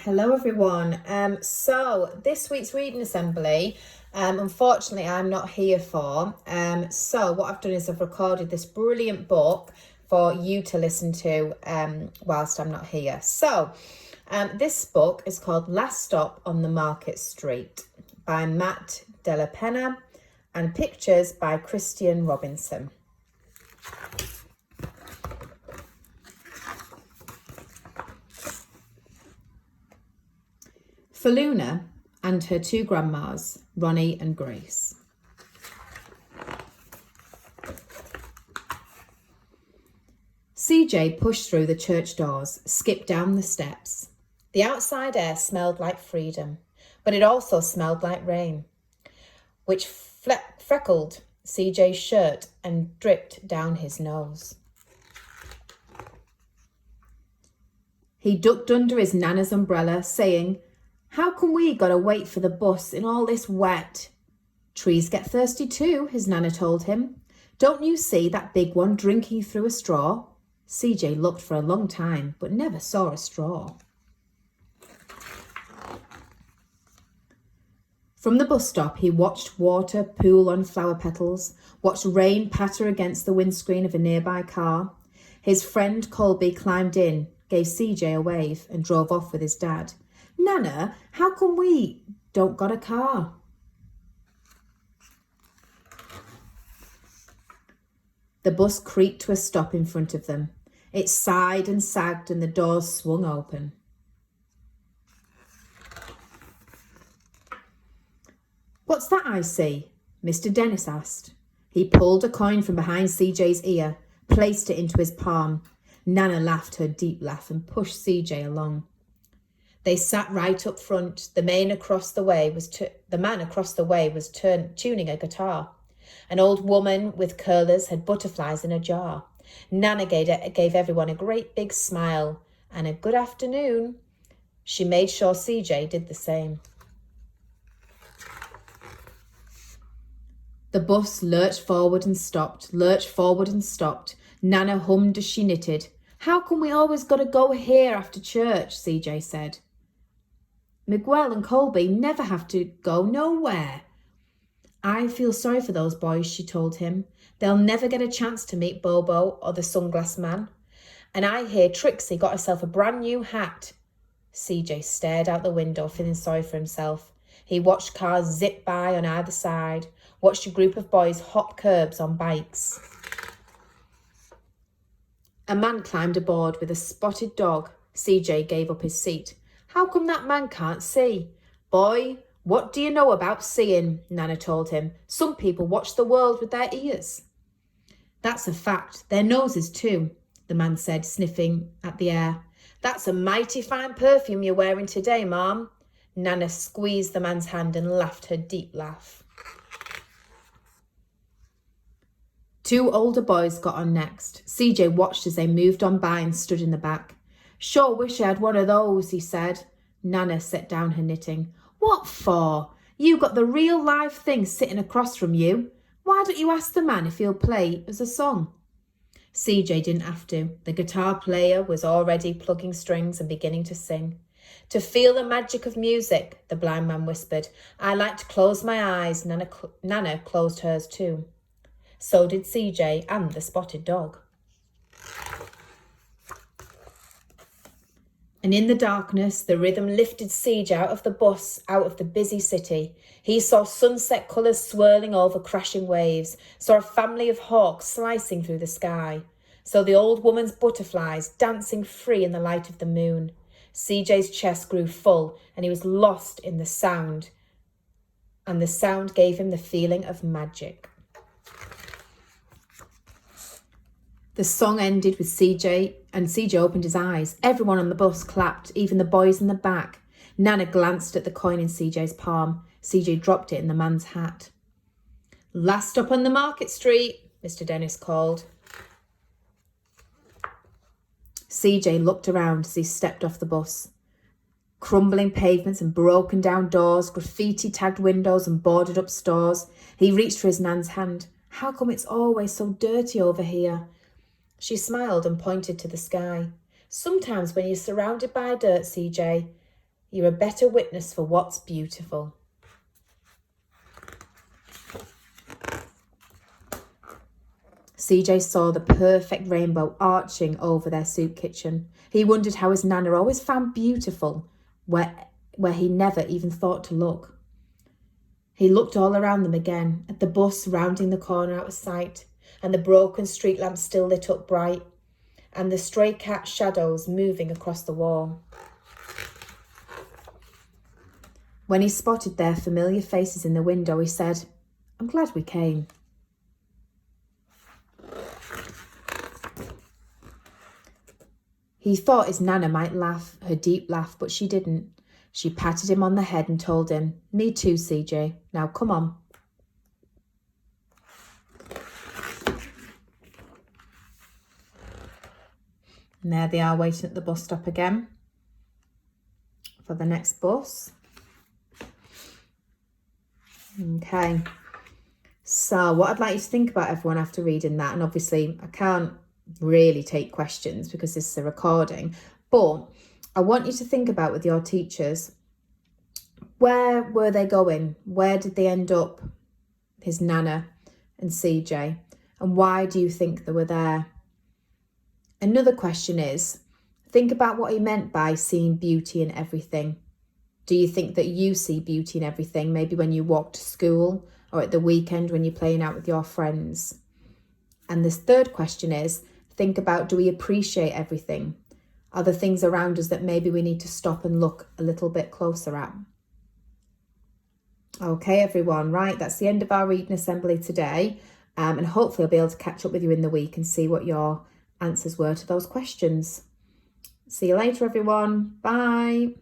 Hello everyone. So this week's reading assembly, unfortunately I'm not here for. So what I've done is I've recorded this brilliant book for you to listen to whilst I'm not here. So this book is called Last Stop on the Market Street by Matt Della Penna and pictures by Christian Robinson. For Luna and her two grandmas, Ronnie and Grace. CJ pushed through the church doors, skipped down the steps. The outside air smelled like freedom, but it also smelled like rain, which freckled CJ's shirt and dripped down his nose. He ducked under his Nana's umbrella, saying, "How can we gotta wait for the bus in all this wet?" "Trees get thirsty too," his Nana told him. "Don't you see that big one drinking through a straw?" CJ looked for a long time, but never saw a straw. From the bus stop, he watched water pool on flower petals, watched rain patter against the windscreen of a nearby car. His friend Colby climbed in, gave CJ a wave, and drove off with his dad. "Nana, how come we don't got a car?" The bus creaked to a stop in front of them. It sighed and sagged and the doors swung open. "What's that I see?" Mr. Dennis asked. He pulled a coin from behind CJ's ear, placed it into his palm. Nana laughed her deep laugh and pushed CJ along. They sat right up front. The man across the way was tuning a guitar. An old woman with curlers had butterflies in a jar. Nana gave everyone a great big smile and a good afternoon. She made sure CJ did the same. The bus lurched forward and stopped, lurched forward and stopped. Nana hummed as she knitted. "How come we always got to go here after church?" CJ said. "Miguel and Colby never have to go nowhere." "I feel sorry for those boys," she told him. "They'll never get a chance to meet Bobo or the sunglass man. And I hear Trixie got herself a brand new hat." CJ stared out the window, feeling sorry for himself. He watched cars zip by on either side, watched a group of boys hop curbs on bikes. A man climbed aboard with a spotted dog. CJ gave up his seat. "How come that man can't see?" "Boy, what do you know about seeing?" Nana told him. "Some people watch the world with their ears." "That's a fact. Their noses too," the man said, sniffing at the air. "That's a mighty fine perfume you're wearing today, Mom." Nana squeezed the man's hand and laughed her deep laugh. Two older boys got on next. CJ watched as they moved on by and stood in the back. "Sure wish I had one of those," he said. Nana set down her knitting. "What for? You got the real live thing sitting across from you. Why don't you ask the man if he'll play us a song?" CJ didn't have to. The guitar player was already plugging strings and beginning to sing. "To feel the magic of music," the blind man whispered. "I like to close my eyes." Nana closed hers too. So did CJ and the spotted dog. And in the darkness, the rhythm lifted CJ out of the bus, out of the busy city. He saw sunset colours swirling over crashing waves, saw a family of hawks slicing through the sky, saw the old woman's butterflies dancing free in the light of the moon. CJ's chest grew full and he was lost in the sound, and the sound gave him the feeling of magic. The song ended with CJ, and CJ opened his eyes. Everyone on the bus clapped, even the boys in the back. Nana glanced at the coin in CJ's palm. CJ dropped it in the man's hat. "Last stop on the Market Street," Mr. Dennis called. CJ looked around as he stepped off the bus. Crumbling pavements and broken down doors, graffiti-tagged windows and boarded up stores. He reached for his Nan's hand. "How come it's always so dirty over here?" She smiled and pointed to the sky. "Sometimes when you're surrounded by dirt, CJ, You're a better witness for what's beautiful. CJ saw the perfect rainbow arching over their soup kitchen. He wondered how his Nana always found beautiful where he never even thought to look. He looked all around them again, at the bus rounding the corner out of sight, and the broken street lamp still lit up bright, and the stray cat shadows moving across the wall. When he spotted their familiar faces in the window, he said, "I'm glad we came." He thought his Nana might laugh, her deep laugh, but she didn't. She patted him on the head and told him, "Me too, CJ. Now come on." And there they are waiting at the bus stop again for the next bus. Okay. So what I'd like you to think about, everyone, after reading that, and obviously I can't really take questions because this is a recording, but I want you to think about with your teachers, where were they going? Where did they end up, his Nana and CJ? And why do you think they were there? Another question is, think about what he meant by seeing beauty in everything. Do you think that you see beauty in everything? Maybe when you walk to school or at the weekend when you're playing out with your friends. And this third question is, think about, do we appreciate everything? Are there things around us that maybe we need to stop and look a little bit closer at? Okay, everyone, right, that's the end of our reading assembly today. And hopefully I'll be able to catch up with you in the week and see what your answers were to those questions. See you later, everyone. Bye.